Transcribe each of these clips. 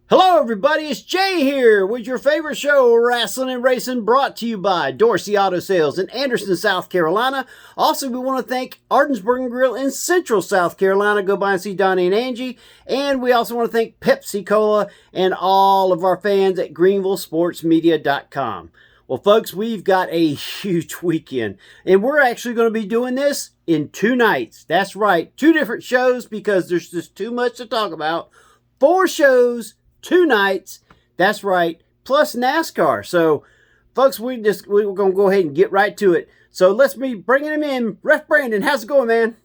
Hello, everybody. It's Jay here with your favorite show, Rasslin and Racin, brought to you by Dorsey Auto Sales in Anderson, South Carolina. Also, we want to thank Ardensburg Grill in Central South Carolina. Go by and see Donnie and Angie. And we also want to thank Pepsi Cola and all of our fans at GreenvilleSportsMedia.com. Well, folks, we've got a huge weekend, and we're actually going to be doing this in 2 nights. That's right, 2 different shows because there's just too much to talk about. 4 shows, 2 nights, that's right, plus NASCAR. So, folks, we're going to go ahead and get right to it. So, let's be bringing him in. Ref Brandon, how's it going, man?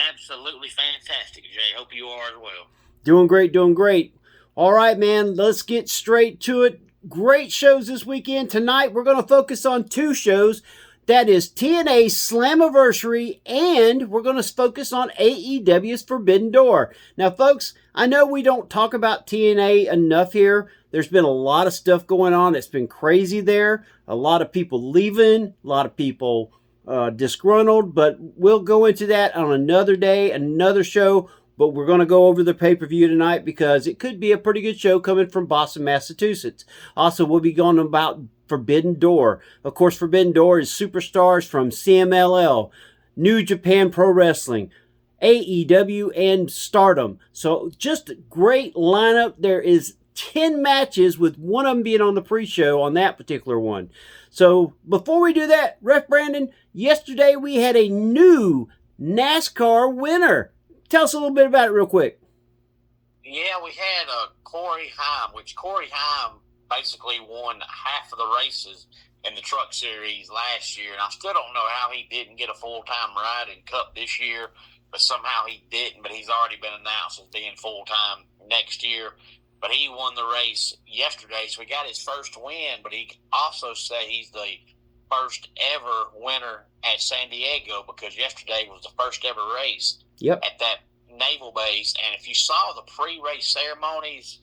Absolutely fantastic, Jay. Hope you are as well. Doing great, doing great. All right, man, let's get straight to it. Great shows this weekend. Tonight, we're going to focus on 2 shows. That is TNA's Slammiversary, and we're going to focus on AEW's Forbidden Door. Now, folks, I know we don't talk about TNA enough here. There's been a lot of stuff going on. It's been crazy there. A lot of people leaving, a lot of people disgruntled, but we'll go into that on another day, another show. But we're going to go over the pay-per-view tonight because it could be a pretty good show coming from Boston, Massachusetts. Also, we'll be going about Forbidden Door. Of course, Forbidden Door is superstars from CMLL, New Japan Pro Wrestling, AEW, and Stardom. So just a great lineup. There is 10 matches with one of them being on the pre-show on that particular one. So before we do that, Ref Brandon, yesterday we had a new NASCAR winner. Tell us a little bit about it real quick. Yeah, we had Corey Heim, which Corey Heim basically won half of the races in the Truck Series last year, and I still don't know how he didn't get a full-time ride in Cup this year, but somehow he didn't, but he's already been announced as being full-time next year. But he won the race yesterday, so he got his first win, but he also said he's the first ever winner at San Diego because yesterday was the first ever race at that naval base. And if you saw the pre-race ceremonies,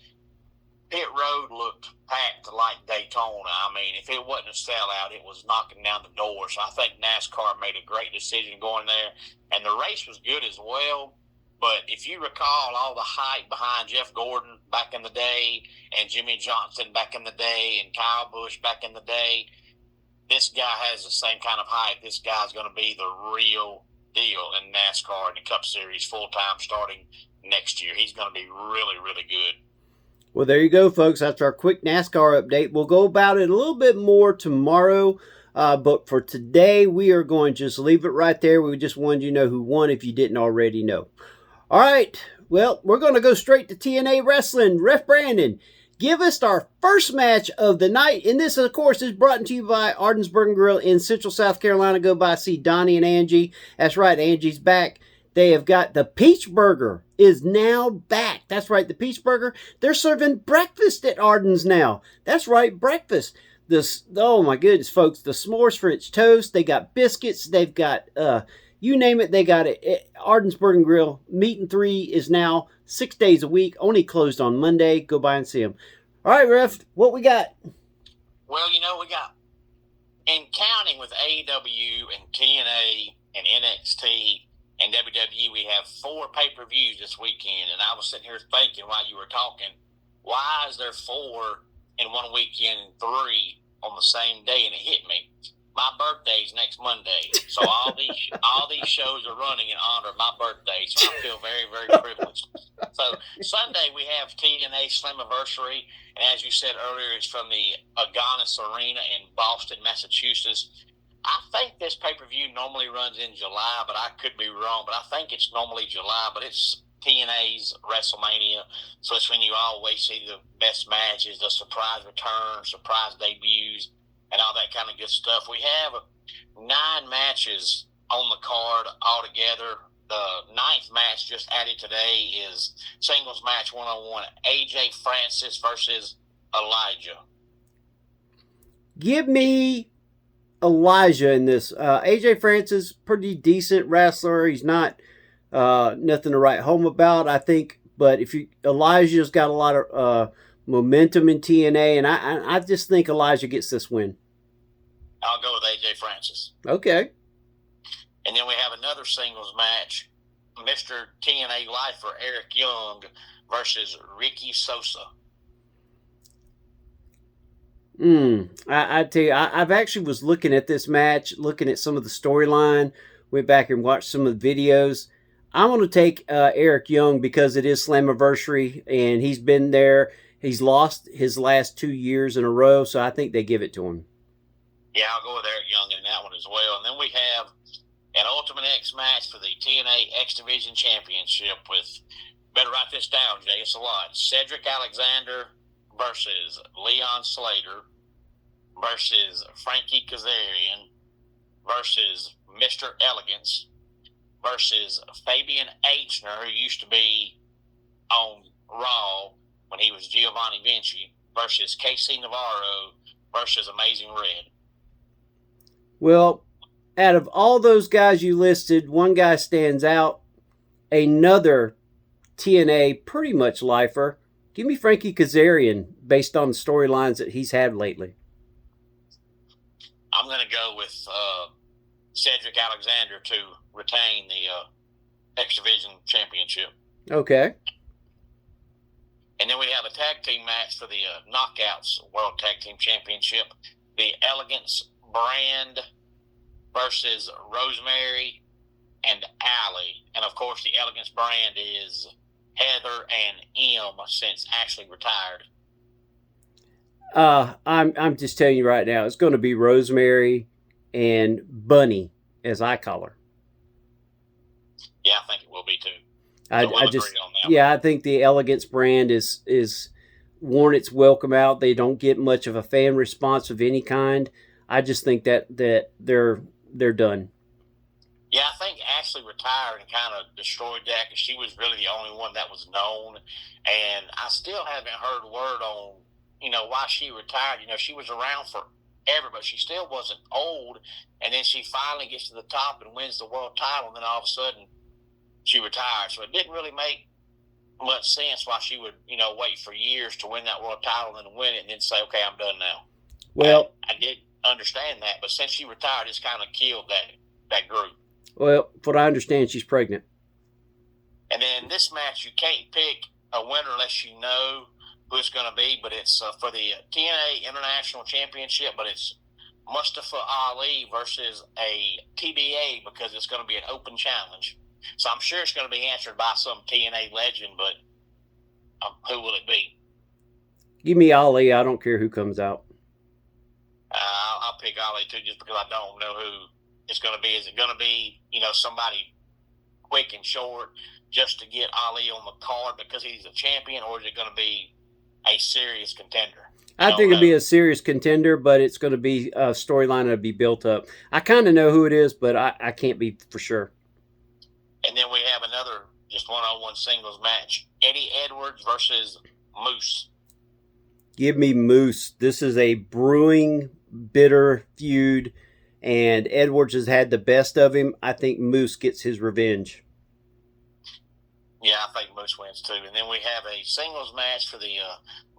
pit road looked packed like Daytona. I mean, if it wasn't a sellout, it was knocking down the door. So I think NASCAR made a great decision going there. And the race was good as well. But if you recall all the hype behind Jeff Gordon back in the day and Jimmy Johnson back in the day and Kyle Busch back in the day, this guy has the same kind of hype. This guy's going to be the real deal in NASCAR in the Cup Series full-time starting next year. He's going to be really, really good. Well, there you go, folks. That's our quick NASCAR update. We'll go about it a little bit more tomorrow, but for today, we are going to just leave it right there. We just wanted you to know who won if you didn't already know. All right, well, we're going to go straight to TNA Wrestling. Ref Brandon, give us our first match of the night. And this, of course, is brought to you by Ardensburg Grill in Central South Carolina. Go by, see Donnie and Angie. That's right, Angie's back. They have got the Peach Burger is now back. That's right, the Peach Burger. They're serving breakfast at Arden's now. That's right, breakfast. This, oh my goodness, folks, the s'mores French toast. They got biscuits. They've got, you name it, they got it. Ardensburg Grill. Meat and 3 is now 6 days a week, only closed on Monday. Go by and see them. All right, Ref, what we got? Well, we got, in counting with AEW and TNA and NXT and WWE, we have 4 pay-per-views this weekend. And I was sitting here thinking while you were talking, why is there 4 in one weekend and 3 on the same day? And it hit me. My birthday's next Monday, so all these shows are running in honor of my birthday. So I feel very, very privileged. So Sunday we have TNA Slammiversary, and as you said earlier, it's from the Agganis Arena in Boston, Massachusetts. I think this pay-per-view normally runs in July, but I could be wrong. But I think it's normally July, but it's TNA's WrestleMania, so it's when you always see the best matches, the surprise returns, surprise debuts, and all that kind of good stuff. We have 9 matches on the card altogether. The 9th match just added today is singles match 1-on-1, AJ Francis versus Elijah. Give me Elijah in this. AJ Francis, pretty decent wrestler. He's not nothing to write home about, I think. But Elijah's got a lot of momentum in TNA, and I just think Elijah gets this win. I'll go with AJ Francis. Okay. And then we have another singles match, Mr. TNA lifer Eric Young versus Ricky Sosa. I tell you, I've actually was looking at this match, looking at some of the storyline, went back and watched some of the videos. I'm going to take Eric Young because it is Slammiversary, and he's been there. He's lost his last 2 years in a row, so I think they give it to him. Yeah, I'll go with Eric Young in that one as well. And then we have an Ultimate X match for the TNA X Division Championship with, better write this down, Jay, it's a lot, Cedric Alexander versus Leon Slater versus Frankie Kazarian versus Mr. Elegance versus Fabian Aichner, who used to be on Raw when he was Giovanni Vinci, versus KC Navarro versus Amazing Red. Well, out of all those guys you listed, one guy stands out. Another TNA pretty much lifer. Give me Frankie Kazarian based on the storylines that he's had lately. I'm going to go with Cedric Alexander to retain the X Division Championship. Okay. And then we have a tag team match for the Knockouts World Tag Team Championship. The Elegance Brand versus Rosemary and Allie. And, of course, the Elegance Brand is Heather and M since Ashley retired. I'm just telling you right now, it's going to be Rosemary and Bunny, as I call her. Yeah, I think it will be too. I think the Elegance Brand is worn its welcome out. They don't get much of a fan response of any kind. I just think that they're done. Yeah, I think Ashley retired and kind of destroyed that because she was really the only one that was known. And I still haven't heard word on, why she retired. She was around forever, but she still wasn't old. And then she finally gets to the top and wins the world title. And then all of a sudden, she retired. So it didn't really make much sense why she would, wait for years to win that world title and then win it and then say, okay, I'm done now. Well, I did understand that, but since she retired, it's kind of killed that group. Well, from what I understand, she's pregnant. And then this match, you can't pick a winner unless you know who it's going to be, but it's for the TNA International Championship, but it's Mustafa Ali versus a TBA because it's going to be an open challenge. So I'm sure it's going to be answered by some TNA legend, but who will it be? Give me Ali. I don't care who comes out. I'll pick Ali too, just because I don't know who it's going to be. Is it going to be, somebody quick and short just to get Ali on the card because he's a champion, or is it going to be a serious contender? I think it'll be a serious contender, but it's going to be a storyline that'll be built up. I kind of know who it is, but I can't be for sure. And then we have another just one-on-one singles match. Eddie Edwards versus Moose. Give me Moose. This is a brewing, bitter feud, and Edwards has had the best of him. I think Moose gets his revenge. Yeah, I think Moose wins too. And then we have a singles match for the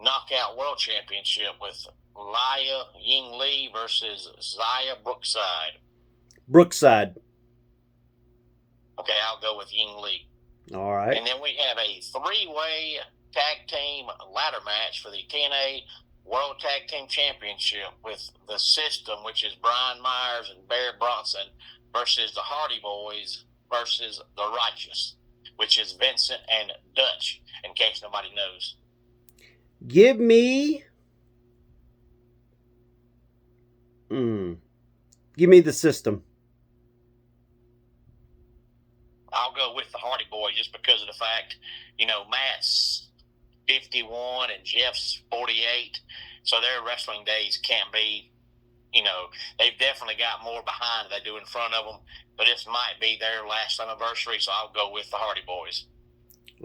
Knockout World Championship with Laya Ying Lee versus Zaya Brookside. Brookside. Okay, I'll go with Ying Lee. All right. And then we have a three-way tag team ladder match for the TNA World Tag Team Championship with the System, which is Brian Myers and Barrett Bronson, versus the Hardy Boys versus the Righteous, which is Vincent and Dutch, in case nobody knows. Give me the System. I'll go with the Hardy Boys just because of the fact, Matt's 51 and Jeff's 48, so their wrestling days can't be, they've definitely got more behind than they do in front of them, but this might be their last anniversary, so I'll go with the Hardy Boys.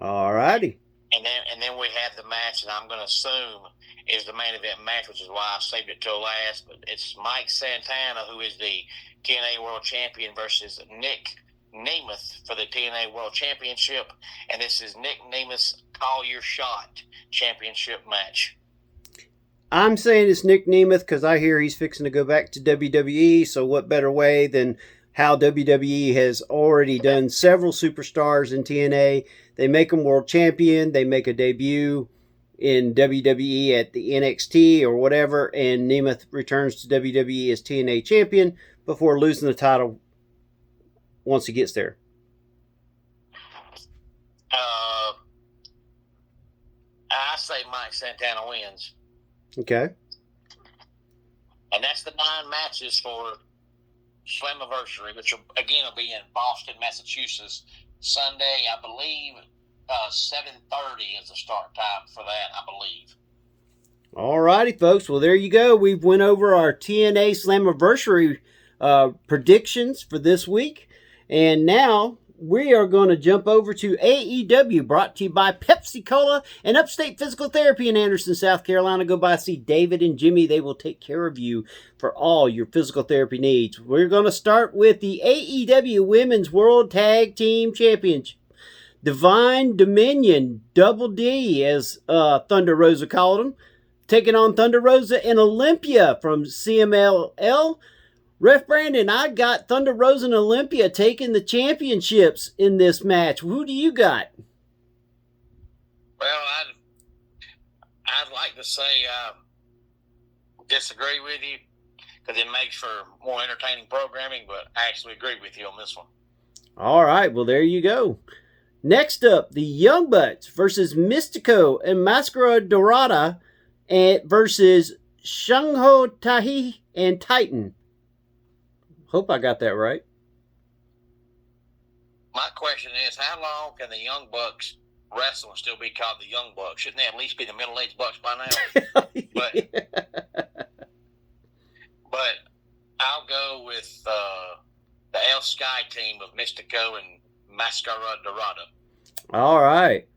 All righty. And then we have the match that I'm going to assume is the main event match, which is why I saved it till last, but it's Mike Santana, who is the TNA World Champion, versus Nick Nemeth for the TNA World Championship, and this is Nick Nemeth's Call Your Shot Championship match. I'm saying it's Nick Nemeth because I hear he's fixing to go back to WWE, so what better way than how WWE has already done several superstars in TNA. They make them world champion. They make a debut in WWE at the NXT or whatever, and Nemeth returns to WWE as TNA champion before losing the title once he gets there. I say Mike Santana wins. Okay. And that's the 9 matches for Slammiversary, which will be in Boston, Massachusetts, Sunday, I believe. 7:30 is the start time for that, I believe. All righty, folks. Well, there you go. We've went over our TNA Slammiversary predictions for this week, and now we are going to jump over to AEW, brought to you by Pepsi Cola and Upstate Physical Therapy in Anderson, South Carolina. Go by, see David and Jimmy. They will take care of you for all your physical therapy needs. We're going to start with the AEW Women's World Tag Team Championship. Divine Dominion, Double D, as Thunder Rosa called them, taking on Thunder Rosa and Olympia from CMLL. Ref Brandon, I got Thunder Rosa and Olympia taking the championships in this match. Who do you got? Well, I'd like to say disagree with you because it makes for more entertaining programming, but I actually agree with you on this one. All right, well, there you go. Next up, the Young Bucks versus Mystico and Mascara Dorada versus Shangho Tahi and Titan. Hope I got that right. My question is, how long can the Young Bucks wrestle and still be called the Young Bucks? Shouldn't they at least be the middle-aged Bucks by now? But I'll go with the El Sky team of Mystico and Mascara Dorada. All right.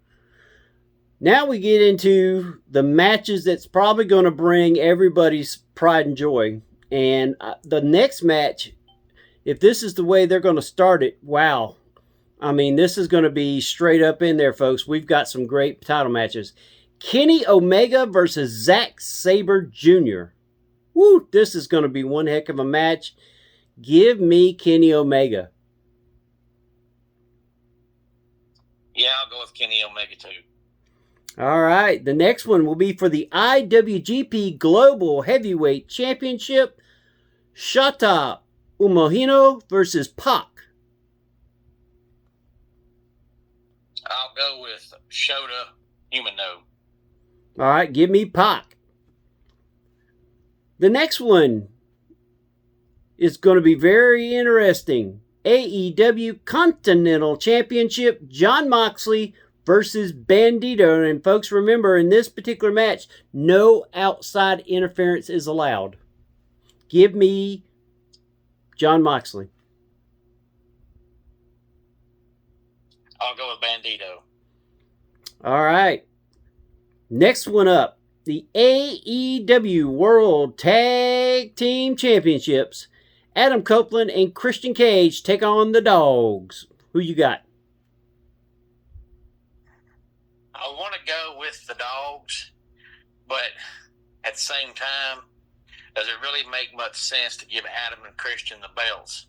Now we get into the matches that's probably going to bring everybody's pride and joy. And the next match, if this is the way they're going to start it, wow. I mean, this is going to be straight up in there, folks. We've got some great title matches. Kenny Omega versus Zack Sabre Jr. Woo, this is going to be one heck of a match. Give me Kenny Omega. Yeah, I'll go with Kenny Omega too. All right, the next one will be for the IWGP Global Heavyweight Championship. Shota Umahino versus Pac. I'll go with Shota Umino. All right, give me Pac. The next one is going to be very interesting. AEW Continental Championship, Jon Moxley versus Bandito. And folks, remember, in this particular match, no outside interference is allowed. Give me Jon Moxley. I'll go with Bandito. All right. Next one up. The AEW World Tag Team Championships. Adam Copeland and Christian Cage take on the Dogs. Who you got? I want to go with the Dogs, but at the same time, does it really make much sense to give Adam and Christian the belts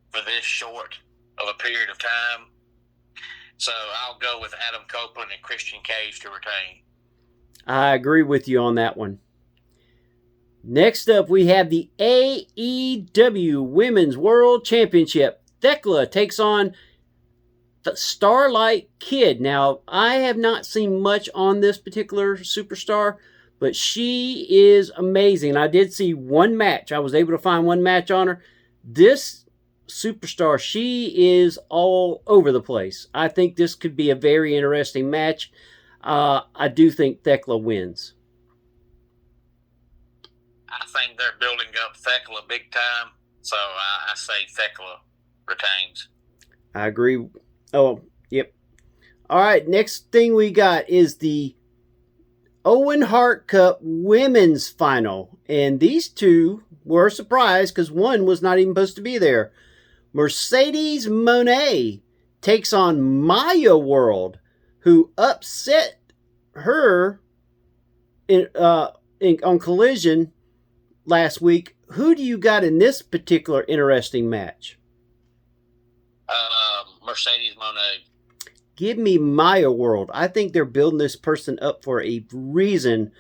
for this short of a period of time? So I'll go with Adam Copeland and Christian Cage to retain. I agree with you on that one. Next up, we have the AEW Women's World Championship. Thekla takes on the Starlight Kid. Now, I have not seen much on this particular superstar, but she is amazing. I did see one match. I was able to find one match on her. This superstar, she is all over the place. I think this could be a very interesting match. I do think Thekla wins. I think they're building up Thekla big time, so I say Thekla retains. I agree. Oh, yep. All right, next thing we got is the Owen Hart Cup Women's Final. And these two were a surprise because one was not even supposed to be there. Mercedes Moné takes on Maya World, who upset her on Collision last week. Who do you got in this particular interesting match? Mercedes Moné. Give me Maya World. I think they're building this person up for a reason.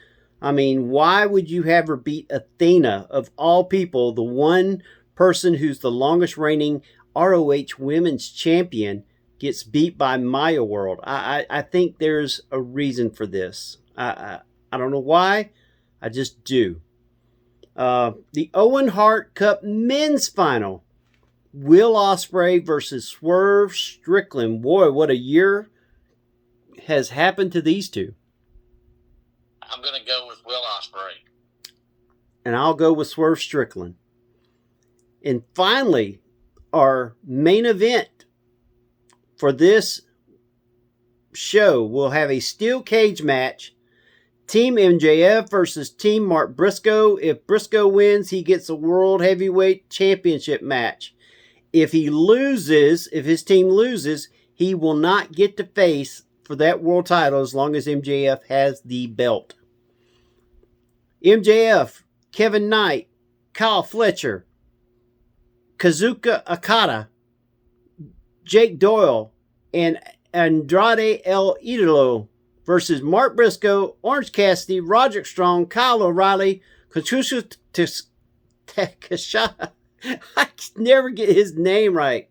I mean, why would you have her beat Athena, of all people, the one person who's the longest reigning ROH Women's Champion, gets beat by Maya World? I think there's a reason for this. I don't know why. I just do. The Owen Hart Cup Men's Final. Will Ospreay versus Swerve Strickland. Boy, what a year has happened to these two. I'm going to go with Will Ospreay. And I'll go with Swerve Strickland. And finally, our main event for this show will have a steel cage match. Team MJF versus Team Mark Briscoe. If Briscoe wins, he gets a World Heavyweight Championship match. If his team loses, he will not get to face for that world title as long as MJF has the belt. MJF, Kevin Knight, Kyle Fletcher, Kazuka Okada, Jake Doyle, and Andrade El Idolo versus Mark Briscoe, Orange Cassidy, Roderick Strong, Kyle O'Reilly, Kazuchika Takeshita. I can never get his name right.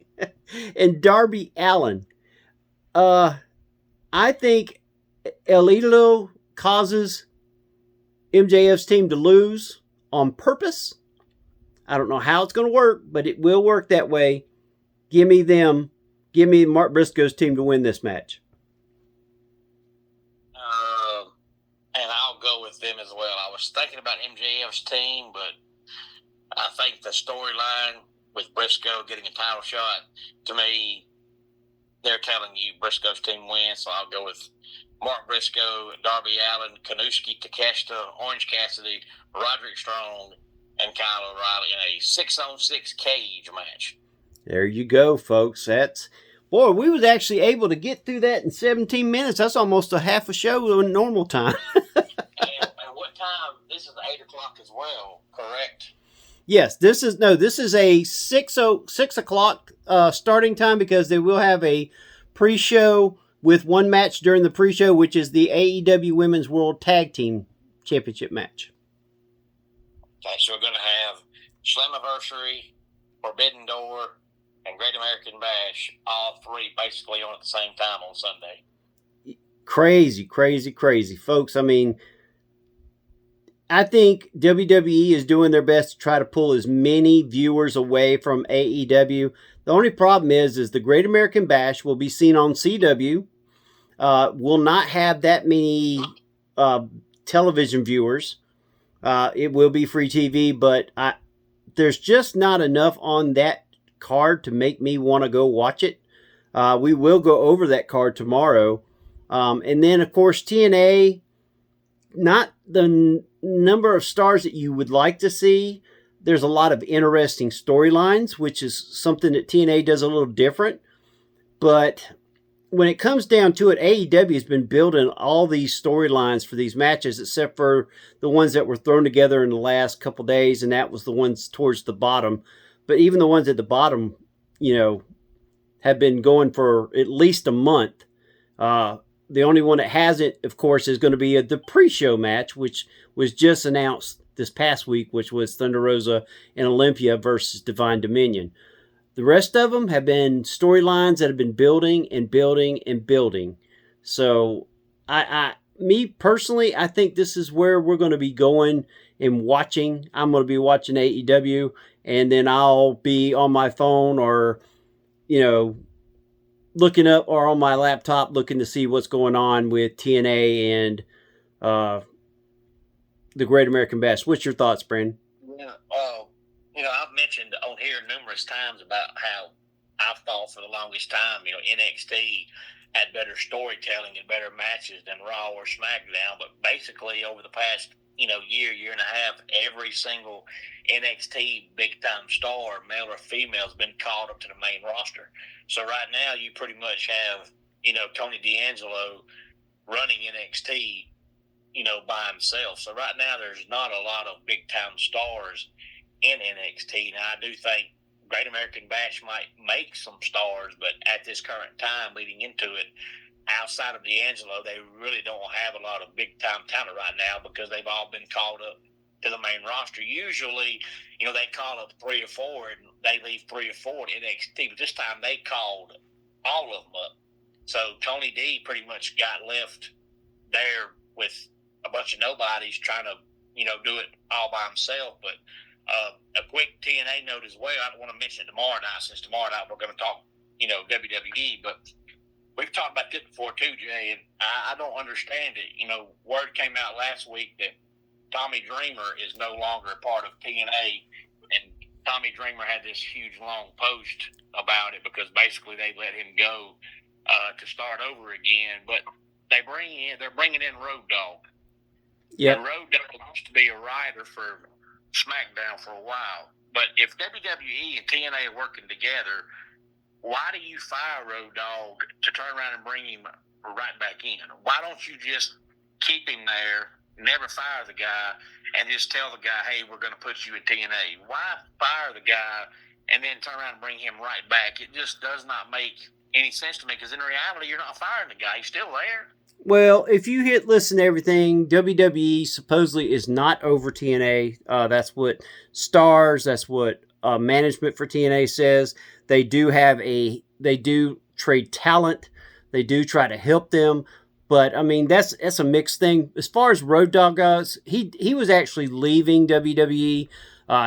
And Darby Allin. I think El Idolo causes MJF's team to lose on purpose. I don't know how it's going to work, but it will work that way. Give me them. Give me Mark Briscoe's team to win this match. And I'll go with them as well. I was thinking about MJF's team, but I think the storyline with Briscoe getting a title shot, to me, they're telling you Briscoe's team wins, so I'll go with Mark Briscoe, Darby Allin, Kazuchika Takeshita, Orange Cassidy, Roderick Strong, and Kyle O'Reilly in a 6-on-6 cage match. There you go, folks. Boy, we was actually able to get through that in 17 minutes. That's almost a half a show in normal time. and what time? This is 8 o'clock as well, correct? Yes, this is a 6 o'clock starting time, because they will have a pre-show with one match during the pre-show, which is the AEW Women's World Tag Team Championship match. Okay, so we're going to have Slammiversary, Forbidden Door, and Great American Bash, all three basically on at the same time on Sunday. Crazy, crazy, crazy. Folks, I mean, I think WWE is doing their best to try to pull as many viewers away from AEW. The only problem is the Great American Bash will be seen on CW. Will not have that many television viewers. It will be free TV, but there's just not enough on that card to make me want to go watch it. We will go over that card tomorrow. And then, of course, TNA, not the number of stars that you would like to see. There's a lot of interesting storylines, which is something that TNA does a little different. But when it comes down to it, AEW has been building all these storylines for these matches, except for the ones that were thrown together in the last couple days, and that was the ones towards the bottom. But even the ones at the bottom, have been going for at least a month. The only one that hasn't, of course, is going to be the pre-show match, which was just announced this past week, which was Thunder Rosa and Olympia versus Divine Dominion. The rest of them have been storylines that have been building and building and building. So, me personally, I think this is where we're going to be going and watching. I'm going to be watching AEW, and then I'll be on my phone or, looking up, or on my laptop looking to see what's going on with TNA and the Great American Bash. What's your thoughts, Brandon? Yeah, I've mentioned on here numerous times about how I've thought for the longest time, NXT had better storytelling and better matches than Raw or SmackDown. But basically, over the past, year and a half, every single NXT big-time star, male or female, has been called up to the main roster. So right now, you pretty much have, Tony D'Angelo running NXT, by himself. So right now, there's not a lot of big-time stars in NXT. Now, I do think Great American Bash might make some stars, but at this current time leading into it, outside of D'Angelo, they really don't have a lot of big-time talent right now because they've all been called up to the main roster. Usually, they call up 3 or 4, and they leave 3 or 4 in NXT. But this time, they called all of them up. So Tony D pretty much got left there with a bunch of nobodies trying to, do it all by himself. But a quick TNA note as well. I don't want to mention it tomorrow night, since tomorrow night we're going to talk, WWE. But we've talked about this before too, Jay, and I don't understand it. Word came out last week that Tommy Dreamer is no longer a part of TNA, and Tommy Dreamer had this huge long post about it because basically they let him go to start over again. But they're bringing in Road Dogg. Yeah. And Road Dogg used to be a writer for SmackDown for a while. But if WWE and TNA are working together, why do you fire Road Dogg to turn around and bring him right back in? Why don't you just keep him there, never fire the guy, and just tell the guy, hey, we're going to put you in TNA? Why fire the guy and then turn around and bring him right back? It just does not make any sense to me, because in reality, you're not firing the guy. He's still there. Well, if you listen to everything, WWE supposedly is not over TNA. That's what Stars, that's what management for TNA says. They do trade talent. They do try to help them. But, I mean, that's a mixed thing. As far as Road Dogg goes, he was actually leaving WWE.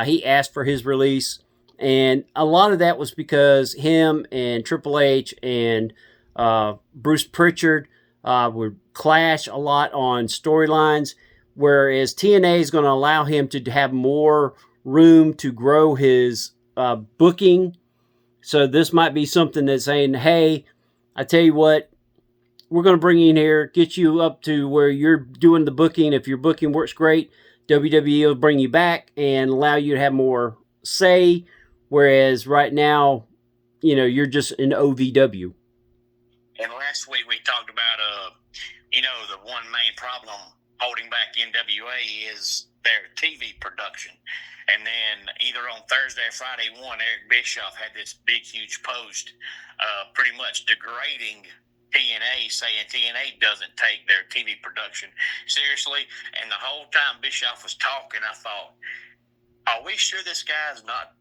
He asked for his release. And a lot of that was because him and Triple H and Bruce Pritchard would clash a lot on storylines, whereas TNA is going to allow him to have more room to grow his booking. So this might be something that's saying, hey, I tell you what, we're going to bring you in here, get you up to where you're doing the booking. If your booking works great, WWE will bring you back and allow you to have more say, whereas right now, you're just an OVW. And last week we talked about, the one main problem holding back NWA is their TV production. And then either on Thursday or Friday Eric Bischoff had this big, huge post pretty much degrading TNA, saying TNA doesn't take their TV production seriously. And the whole time Bischoff was talking, I thought, are we sure this guy's not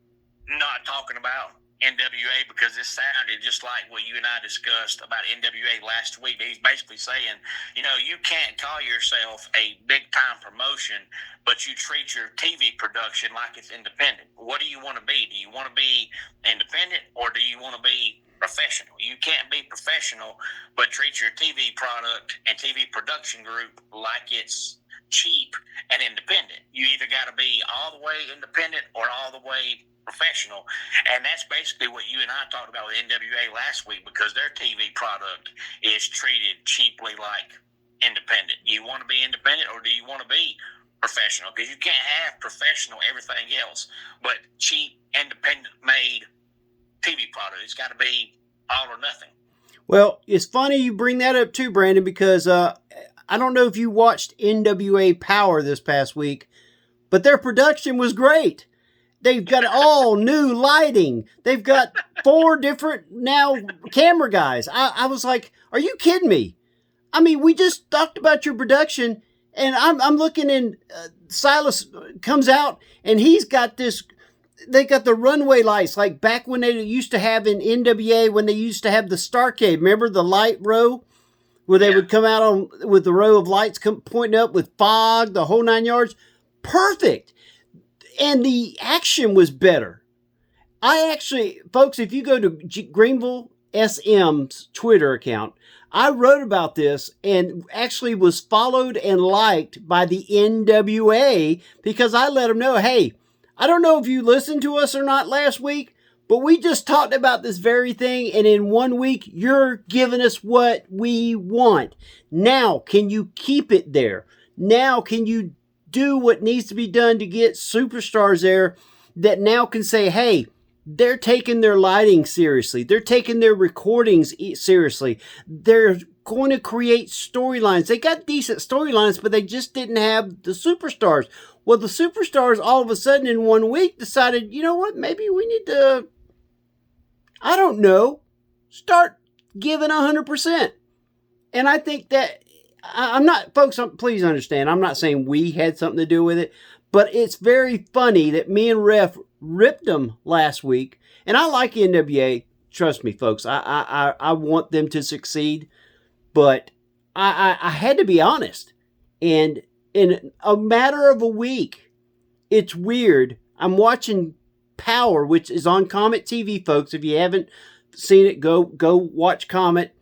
talking about NWA? Because this sounded just like what you and I discussed about NWA last week. He's basically saying, you can't call yourself a big-time promotion, but you treat your TV production like it's independent. What do you want to be? Do you want to be independent, or do you want to be professional? You can't be professional, but treat your TV product and TV production group like it's cheap and independent. You either got to be all the way independent or all the way professional. And that's basically what you and I talked about with NWA last week, because their TV product is treated cheaply like independent. Do you want to be independent, or do you want to be professional? Because you can't have professional everything else, but cheap, independent made TV product. It's got to be all or nothing. Well, it's funny you bring that up too, Brandon, because I don't know if you watched NWA Power this past week, but their production was great. They've got all new lighting. They've got 4 different now camera guys. I was like, are you kidding me? I mean, we just talked about your production, and I'm looking, and Silas comes out, and he's got this. They got the runway lights, like back when they used to have in NWA, when they used to have the Starcade. Remember the light row? Where they would come out with the row of lights pointing up with fog, the whole 9 yards. Perfect. And the action was better. Folks, if you go to Greenville SM's Twitter account, I wrote about this and actually was followed and liked by the NWA because I let them know, hey, I don't know if you listened to us or not last week, but we just talked about this very thing, and in 1 week, you're giving us what we want. Now, can you keep it there? Now, can you do what needs to be done to get superstars there that now can say, hey, they're taking their lighting seriously. They're taking their recordings seriously. They're going to create storylines. They got decent storylines, but they just didn't have the superstars. Well, the superstars all of a sudden in 1 week decided, you know what, maybe we need to, I don't know, start giving 100%. And I think that I'm not, folks. Please understand. I'm not saying we had something to do with it, but it's very funny that me and Ref ripped them last week. And I like NWA. Trust me, folks. I want them to succeed, but I had to be honest. And in a matter of a week, it's weird. I'm watching Power, which is on Comet TV, folks. If you haven't seen it, go watch Comet.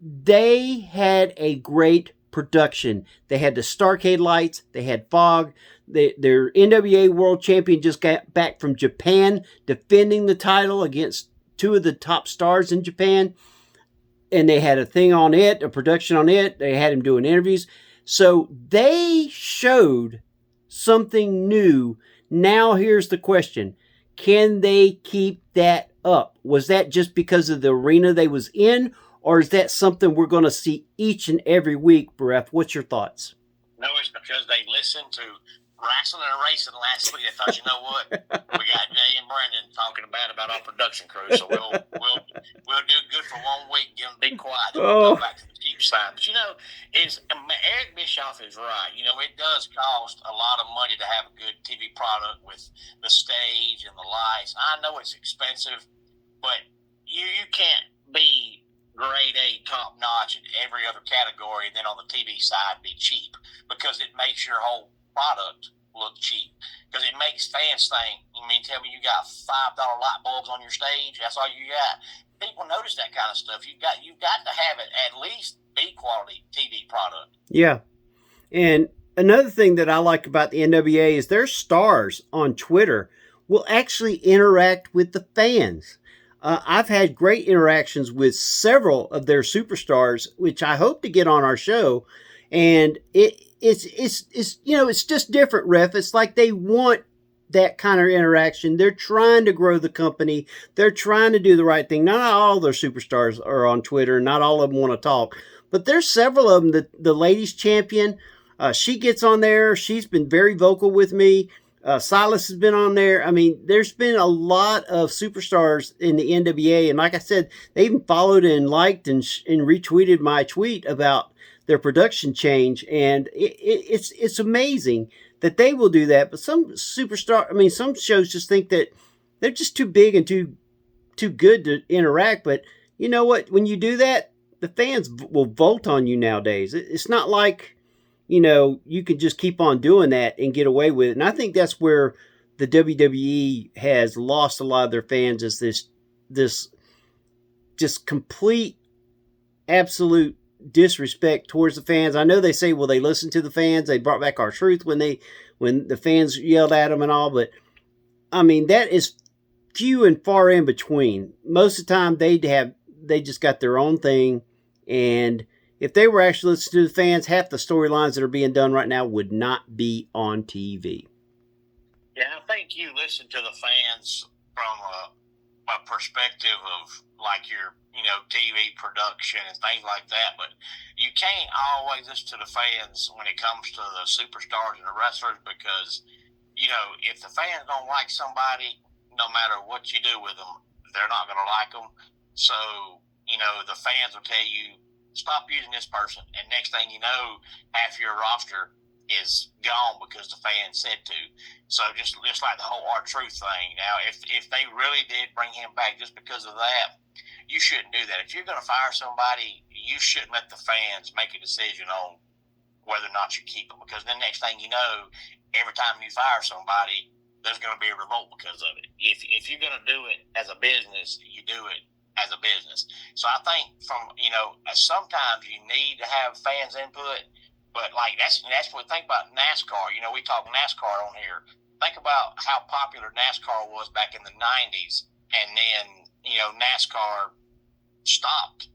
They had a great production. They had the Starcade lights. They had fog. Their NWA World Champion just got back from Japan, defending the title against two of the top stars in Japan. And they had a thing on it, a production on it. They had him doing interviews. So they showed something new. Now here's the question. Can they keep that up? Was that just because of the arena they was in, or is that something we're going to see each and every week, Bref? What's your thoughts? No, it's because they listened to Rasslin and Racin last week. They thought, you know what, we got Jay and Brandon talking about our production crew, so we'll do good for 1 week, give them be quiet, and we'll go back to the cheap side. But Eric Bischoff is right. It does cost a lot of money to have a good TV product with the stage and the lights. I know it's expensive, but you can't be grade A, top notch in every other category, and then on the TV side be cheap, because it makes your whole product look cheap, because it makes fans think, tell me you got $5 light bulbs on your stage, that's all you got. People notice that kind of stuff. You've got to have it at least B quality TV product. Yeah. And another thing that I like about the NWA is their stars on Twitter will actually interact with the fans. I've had great interactions with several of their superstars, which I hope to get on our show. And it's just different, Ref. It's like they want that kind of interaction. They're trying to grow the company. They're trying to do the right thing. Not all their superstars are on Twitter. Not all of them want to talk. But there's several of them. The ladies champion, she gets on there. She's been very vocal with me. Silas has been on there. There's been a lot of superstars in the NWA. And like I said, they even followed and liked and retweeted my tweet about their production change. And it's amazing that they will do that. But some some shows just think that they're just too big and too good to interact. But you know what? When you do that, the fans will vote on you nowadays. It's not like, you can just keep on doing that and get away with it. And I think that's where the WWE has lost a lot of their fans, is this just complete, absolute disrespect towards the fans. I know they say, well, they listened to the fans. They brought back R-Truth when the fans yelled at them and all. But, that is few and far in between. Most of the time, they just got their own thing. And if they were actually listening to the fans, half the storylines that are being done right now would not be on TV. Yeah, I think you listen to the fans from a perspective of like your, TV production and things like that, but you can't always listen to the fans when it comes to the superstars and the wrestlers, because, if the fans don't like somebody, no matter what you do with them, they're not going to like them. So, the fans will tell you, stop using this person, and next thing you know, half your roster is gone because the fans said to. So just like the whole R-Truth thing. Now, if they really did bring him back just because of that, you shouldn't do that. If you're going to fire somebody, you shouldn't let the fans make a decision on whether or not you keep them, because then next thing you know, every time you fire somebody, there's going to be a revolt because of it. If you're going to do it as a business, you do it as a business. So I think sometimes you need to have fans input, but like that's what we think about NASCAR. We talk NASCAR on here. Think about how popular NASCAR was back in the 90s, and then, NASCAR stopped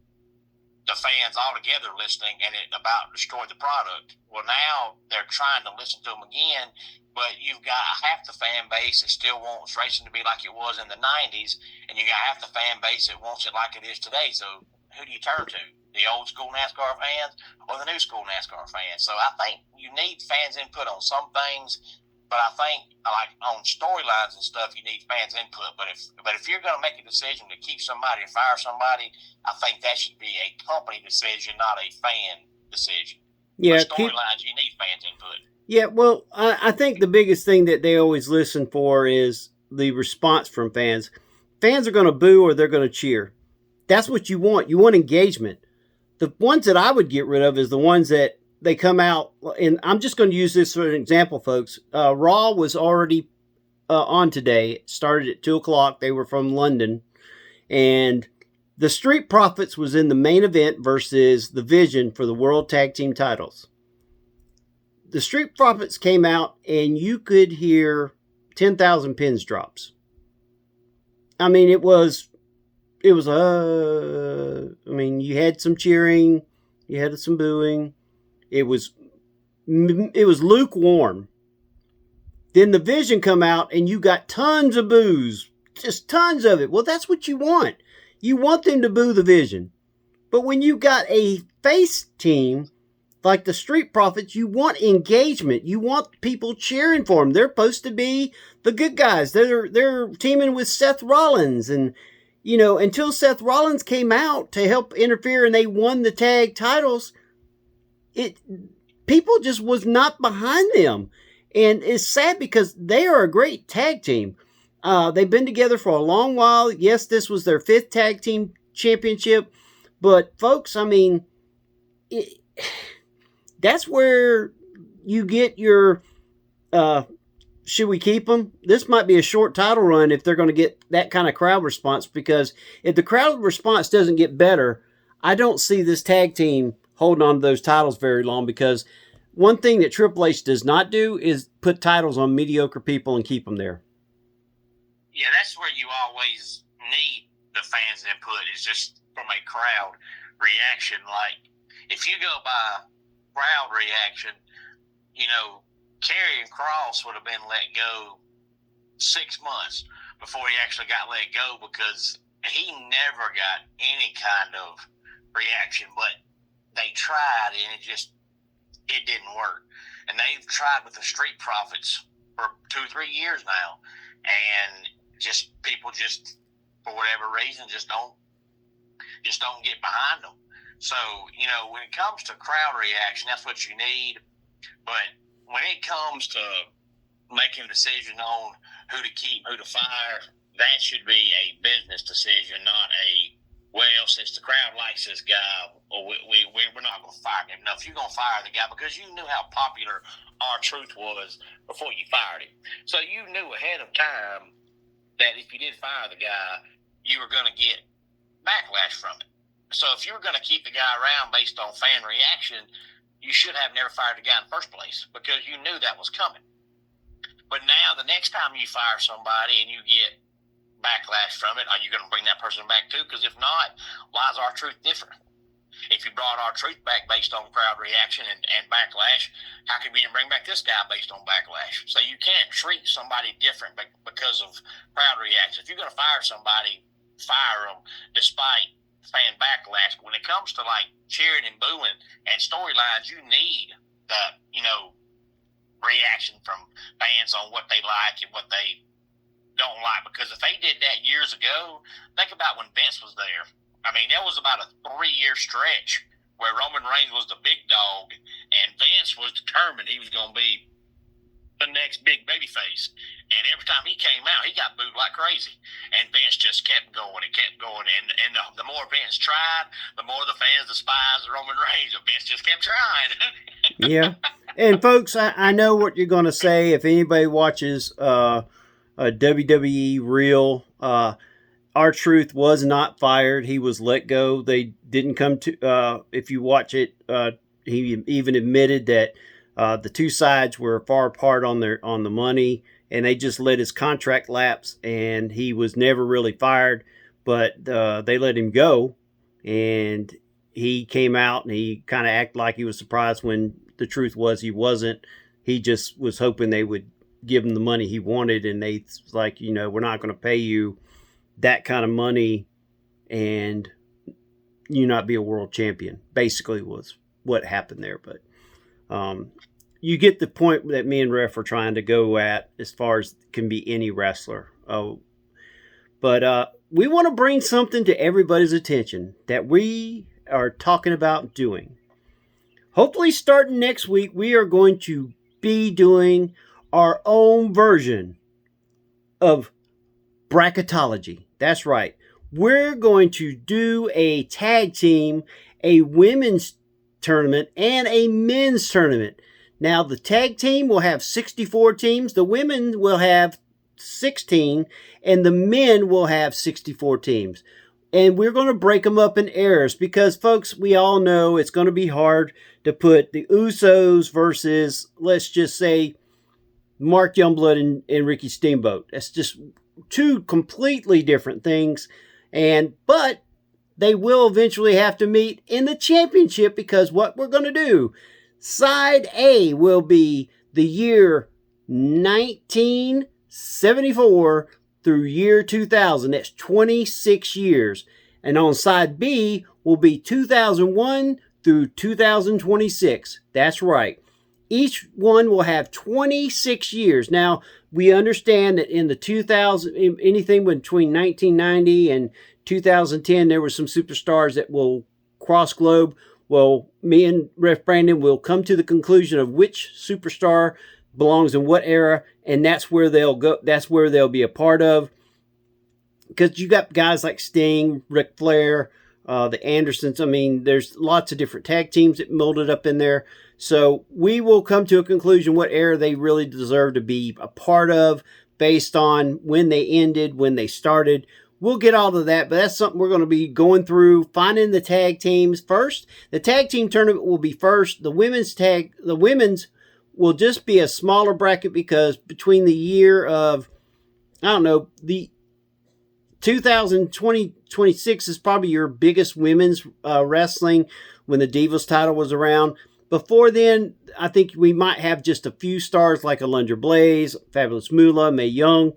the fans altogether listening, and it about destroyed the product. Well, now they're trying to listen to them again, but you've got half the fan base that still wants racing to be like it was in the 90s, and you got half the fan base that wants it like it is today. So who do you turn to? The old school NASCAR fans or the new school NASCAR fans? So I think you need fans input on some things, But I think, like on storylines and stuff, you need fans' input. But if you're going to make a decision to keep somebody or fire somebody, I think that should be a company decision, not a fan decision. Yeah, storylines, you need fans' input. Yeah, well, I think the biggest thing that they always listen for is the response from fans. Fans are going to boo or they're going to cheer. That's what you want. You want engagement. The ones that I would get rid of is the ones that they come out, and I'm just going to use this for an example, folks. Raw was already on today. It started at 2 o'clock. They were from London. And the Street Profits was in the main event versus the Vision for the World Tag Team titles. The Street Profits came out, and you could hear 10,000 pins drops. I mean, it was, you had some cheering, you had some booing. It was lukewarm. Then the Vision come out, and you got tons of boos, just tons of it. Well, that's what you want. You want them to boo the Vision. But when you got a face team like the Street Profits, you want engagement. You want people cheering for them. They're supposed to be the good guys. They're teaming with Seth Rollins. And, until Seth Rollins came out to help interfere and they won the tag titles, people just was not behind them. And it's sad because they are a great tag team. They've been together for a long while. Yes, this was their 5th tag team championship. But, folks, that's where you get your, should we keep them? This might be a short title run if they're going to get that kind of crowd response, because if the crowd response doesn't get better, I don't see this tag team holding on to those titles very long, because one thing that Triple H does not do is put titles on mediocre people and keep them there. Yeah, that's where you always need the fans' input, is just from a crowd reaction. Like, if you go by crowd reaction, Karrion Kross would have been let go 6 months before he actually got let go, because he never got any kind of reaction. But they tried, and it didn't work. And they've tried with the Street Profits for 2-3 years now, and people for whatever reason just don't get behind them. So, when it comes to crowd reaction, that's what you need. But when it comes to making a decision on who to keep, who to fire, that should be a business decision, not since the crowd likes this guy, we're not going to fire him. Now, if you're going to fire the guy, because you knew how popular R-Truth was before you fired him. So you knew ahead of time that if you did fire the guy, you were going to get backlash from it. So if you were going to keep the guy around based on fan reaction, you should have never fired the guy in the first place, because you knew that was coming. But now the next time you fire somebody and you get backlash from it, are you going to bring that person back too? Because if not, why is R-Truth different? If you brought R-Truth back based on crowd reaction and backlash, how can we bring back this guy based on backlash? So you can't treat somebody different because of crowd reaction. If you're going to fire somebody, fire them despite fan backlash. When it comes to like cheering and booing and storylines, you need the reaction from fans on what they like and what they don't like. Because if they did that years ago, think about when Vince was there. I mean, there was about a 3-year stretch where Roman Reigns was the big dog and Vince was determined he was going to be the next big babyface. And every time he came out, he got booed like crazy. And Vince just kept going and kept going. And the more Vince tried, the more the fans despised Roman Reigns. And Vince just kept trying. Yeah. And folks, I know what you're going to say. If anybody watches a WWE Real, R-Truth was not fired. He was let go. They didn't come to, if you watch it, he even admitted that the two sides were far apart on the money, and they just let his contract lapse, and he was never really fired. But they let him go, and he came out and he kind of acted like he was surprised when the truth was he wasn't. He just was hoping they would give him the money he wanted, and they like, we're not going to pay you that kind of money and you not be a world champion, basically was what happened there. But you get the point that me and Ref are trying to go at as far as can be any wrestler. Oh, but we want to bring something to everybody's attention that we are talking about doing. Hopefully, starting next week, we are going to be doing our own version of bracketology. That's right. We're going to do a tag team, a women's tournament, and a men's tournament. Now, the tag team will have 64 teams, the women will have 16, and the men will have 64 teams. And we're going to break them up in eras because, folks, we all know it's going to be hard to put the Usos versus, let's just say, Mark Youngblood and Ricky Steamboat. That's just two completely different things. But they will eventually have to meet in the championship because what we're going to do, side A will be the year 1974 through year 2000. That's 26 years. And on side B will be 2001 through 2026. That's right. Each one will have 26 years. Now, we understand that in the 2000, anything between 1990 and 2010, there were some superstars that will cross globe. Well, me and Ref Brandon will come to the conclusion of which superstar belongs in what era, and that's where they'll go. That's where they'll be a part of. Because you got guys like Sting, Ric Flair, the Andersons. I mean, there's lots of different tag teams that molded up in there. So we will come to a conclusion what era they really deserve to be a part of based on when they ended, when they started. We'll get all of that, but that's something we're going to be going through, finding the tag teams first. The tag team tournament will be first. The women's will just be a smaller bracket because between the year of, the 2026 is probably your biggest women's wrestling when the Divas title was around. Before then, I think we might have just a few stars like Alundra Blaze, Fabulous Moolah, Mae Young.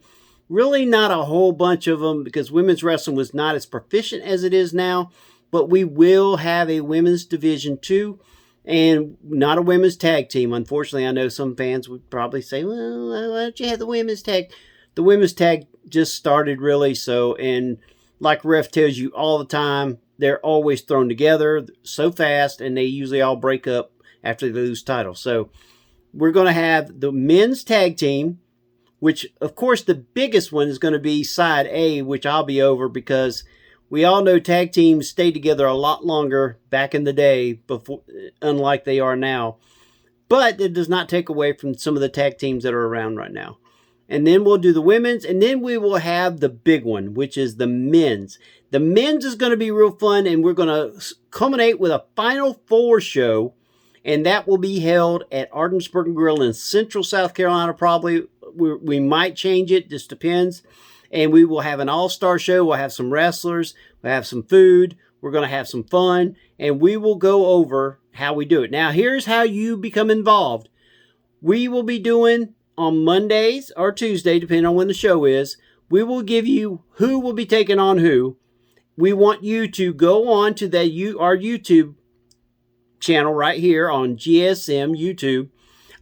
Really not a whole bunch of them because women's wrestling was not as proficient as it is now. But we will have a women's division too, and not a women's tag team. Unfortunately, I know some fans would probably say, well, why don't you have the women's tag? The women's tag just started really, and like Ref tells you all the time, they're always thrown together so fast, and they usually all break up after they lose titles. So we're going to have the men's tag team, which, of course, the biggest one is going to be side A, which I'll be over because we all know tag teams stayed together a lot longer back in the day, before, unlike they are now. But it does not take away from some of the tag teams that are around right now. And then we'll do the women's, and then we will have the big one, which is the men's. The men's is going to be real fun, and we're going to culminate with a Final Four show, and that will be held at Ardensburg Grill in Central South Carolina, probably. We might change it, just depends. And we will have an all-star show. We'll have some wrestlers. We'll have some food. We're going to have some fun, and we will go over how we do it. Now, here's how you become involved. We will be doing on Mondays or Tuesday, depending on when the show is, we will give you who will be taking on who. We want you to go on to our YouTube channel right here on GSM YouTube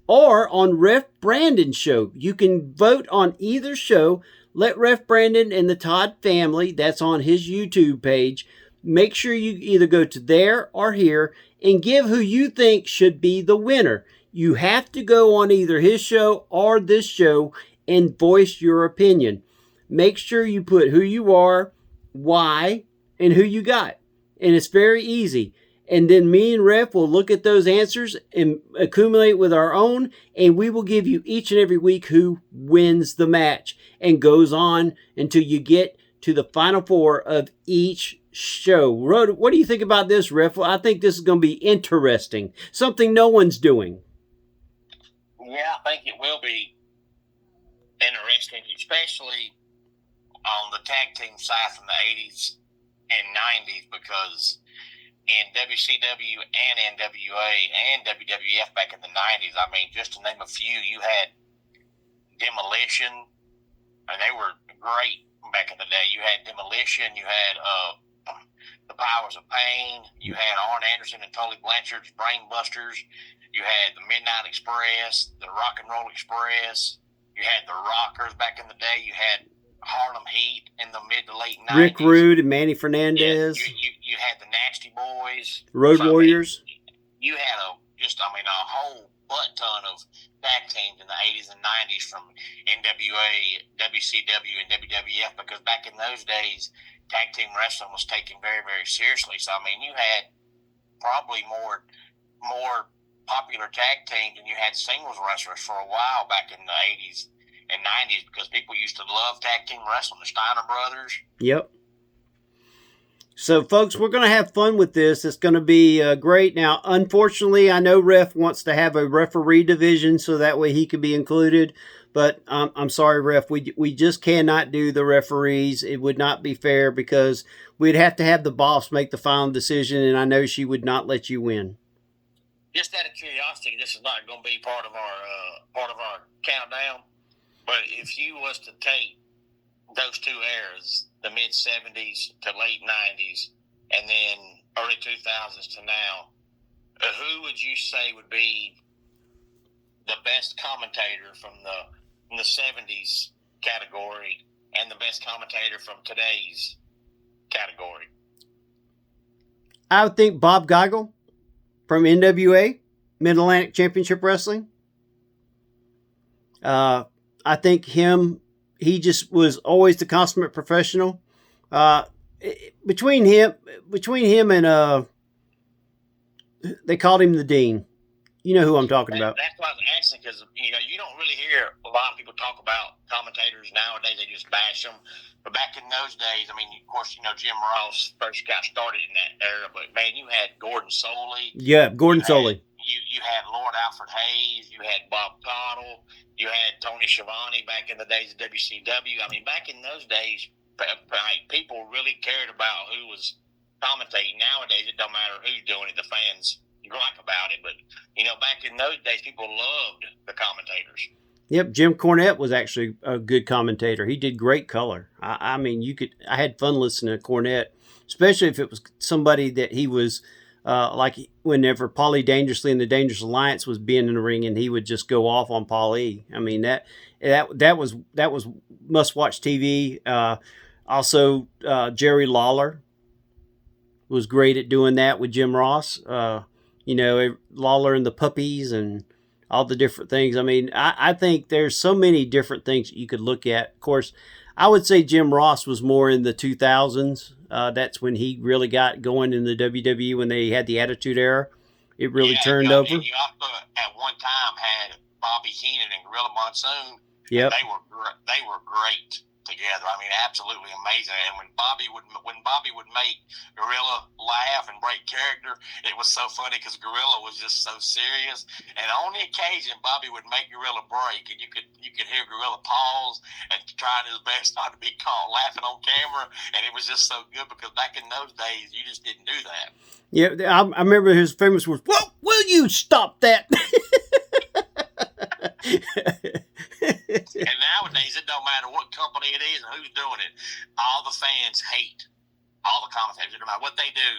or on Ref Brandon's show. You can vote on either show. Let Ref Brandon and the Todd family, that's on his YouTube page, make sure you either go to there or here and give who you think should be the winner. You have to go on either his show or this show and voice your opinion. Make sure you put who you are, why, and who you got. And it's very easy. And then me and Ref will look at those answers and accumulate with our own, and we will give you each and every week who wins the match and goes on until you get to the Final Four of each show. What do you think about this, Ref? I think this is going to be interesting. Something no one's doing. Yeah, I think it will be interesting, especially on the tag team side from the 80s and 90s, because in WCW and NWA and WWF back in the 90s, I mean, just to name a few, you had Demolition, and they were great back in the day. You had Demolition, you had the Powers of Pain, you had Arn Anderson and Tully Blanchard's Brain Busters, You had the Midnight Express, the Rock and Roll Express. You had the Rockers back in the day. You had Harlem Heat in the mid to late 90s. Rick Rude and Manny Fernandez. Yeah, you had the Nasty Boys. Road Warriors. You had a whole butt ton of tag teams in the 80s and 90s from NWA, WCW, and WWF, because back in those days, tag team wrestling was taken very, very seriously. So, I mean, you had probably more popular tag teams than you had singles wrestlers for a while back in the 80s and 90s, because people used to love tag team wrestling, the Steiner brothers. Yep. So, folks, we're going to have fun with this. It's going to be great. Now, unfortunately, I know Ref wants to have a referee division so that way he could be included. But I'm sorry, Ref, we just cannot do the referees. It would not be fair because we'd have to have the boss make the final decision, and I know she would not let you win. Just out of curiosity, this is not going to be part of our countdown. But if you was to take those two eras, the mid 70s to late 90s, and then early 2000s to now, who would you say would be the best commentator from the 70s category and the best commentator from today's category? I would think Bob Geigel from NWA, Mid-Atlantic Championship Wrestling. I think he just was always the consummate professional. Between him and they called him the Dean. You know who I'm talking about. That's why I was asking, because you don't really hear a lot of people talk about commentators nowadays. They just bash them. But back in those days, I mean, of course, Jim Ross first got started in that era. But man, you had Gordon Soley. Yeah, Gordon Soley. You had Lord Alfred Hayes. You had Bob Caudle. You had Tony Schiavone back in the days of WCW. I mean, back in those days, people really cared about who was commentating. Nowadays, it don't matter who's doing it. The fans gripe about it. But, back in those days, people loved the commentators. Yep, Jim Cornette was actually a good commentator. He did great color. I had fun listening to Cornette, especially if it was somebody that he was like whenever Paulie Dangerously and the Dangerous Alliance was being in the ring, and he would just go off on Paulie. I mean, that was must-watch TV. Also, Jerry Lawler was great at doing that with Jim Ross. Lawler and the Puppies and all the different things. I mean, I think there's so many different things that you could look at. Of course, I would say Jim Ross was more in the 2000s. That's when he really got going in the WWE, when they had the Attitude Era. It really turned over. You also at one time had Bobby Heenan and Gorilla Monsoon. Yep. They were great together. I mean, absolutely amazing. And when Bobby would make Gorilla laugh and break character, it was so funny because Gorilla was just so serious. And on the occasion, Bobby would make Gorilla break, and you could hear Gorilla pause and trying his best not to be caught laughing on camera. And it was just so good because back in those days, you just didn't do that. Yeah, I remember his famous words, "Well, will you stop that?" And nowadays, it don't matter what company it is and who's doing it. All the fans hate all the commentators. No matter what they do,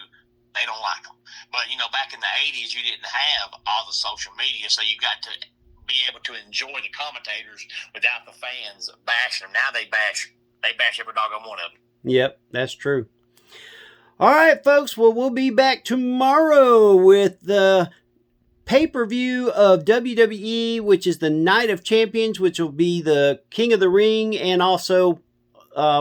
they don't like them. But, back in the 80s, you didn't have all the social media, so you got to be able to enjoy the commentators without the fans bashing them. Now they bash every doggone one of them. Yep, that's true. All right, folks. Well, we'll be back tomorrow with the pay-per-view of WWE, which is the Night of Champions, which will be the King of the Ring, and also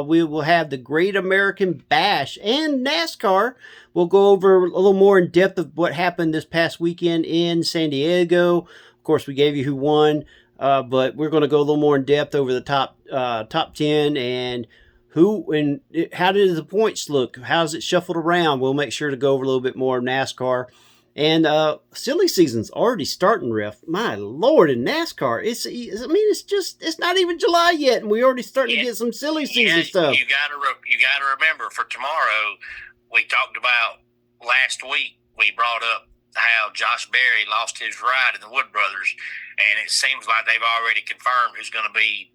we will have the Great American Bash and NASCAR. We'll go over a little more in depth of what happened this past weekend in San Diego. Of course, we gave you who won, but we're going to go a little more in depth over the top 10 and who and how did the points look? How's it shuffled around? We'll make sure to go over a little bit more of NASCAR. And silly season's already starting, Ref. My Lord, in NASCAR, it's not even July yet, and we're already starting to get some silly season stuff. You gotta remember, for tomorrow, we talked about last week. We brought up how Josh Berry lost his ride in the Wood Brothers, and it seems like they've already confirmed who's going to be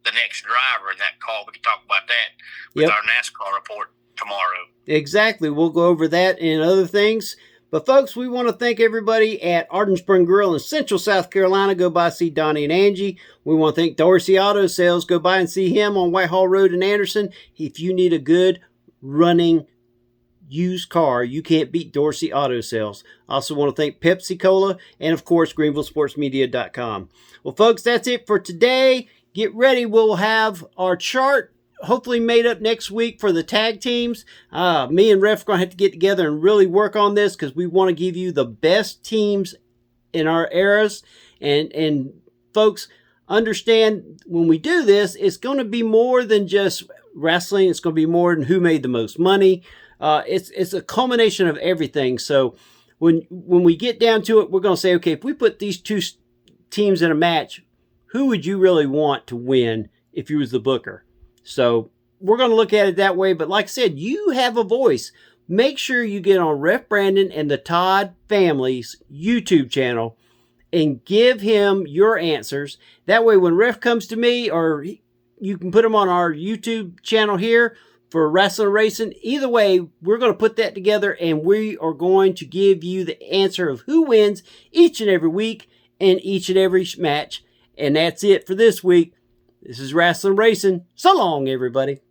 the next driver in that call. We can talk about that with our NASCAR report tomorrow. Exactly. We'll go over that and other things. But folks, we want to thank everybody at Arden Spring Grill in Central South Carolina. Go by and see Donnie and Angie. We want to thank Dorsey Auto Sales. Go by and see him on Whitehall Road in Anderson. If you need a good running used car, you can't beat Dorsey Auto Sales. I also want to thank Pepsi Cola and, of course, GreenvilleSportsMedia.com. Well, folks, that's it for today. Get ready. We'll have our chart hopefully made up next week for the tag teams. Me and Ref are going to have to get together and really work on this because we want to give you the best teams in our eras. And folks, understand when we do this, it's going to be more than just wrestling. It's going to be more than who made the most money. It's a culmination of everything. So when we get down to it, we're going to say, okay, if we put these two teams in a match, who would you really want to win if you was the booker? So we're going to look at it that way. But like I said, you have a voice. Make sure you get on Ref Brandon and the Todd family's YouTube channel and give him your answers. That way when Ref comes to me, or you can put them on our YouTube channel here for Rasslin Racing. Either way, we're going to put that together and we are going to give you the answer of who wins each and every week and each and every match. And that's it for this week. This is Rasslin Racing. So long, everybody.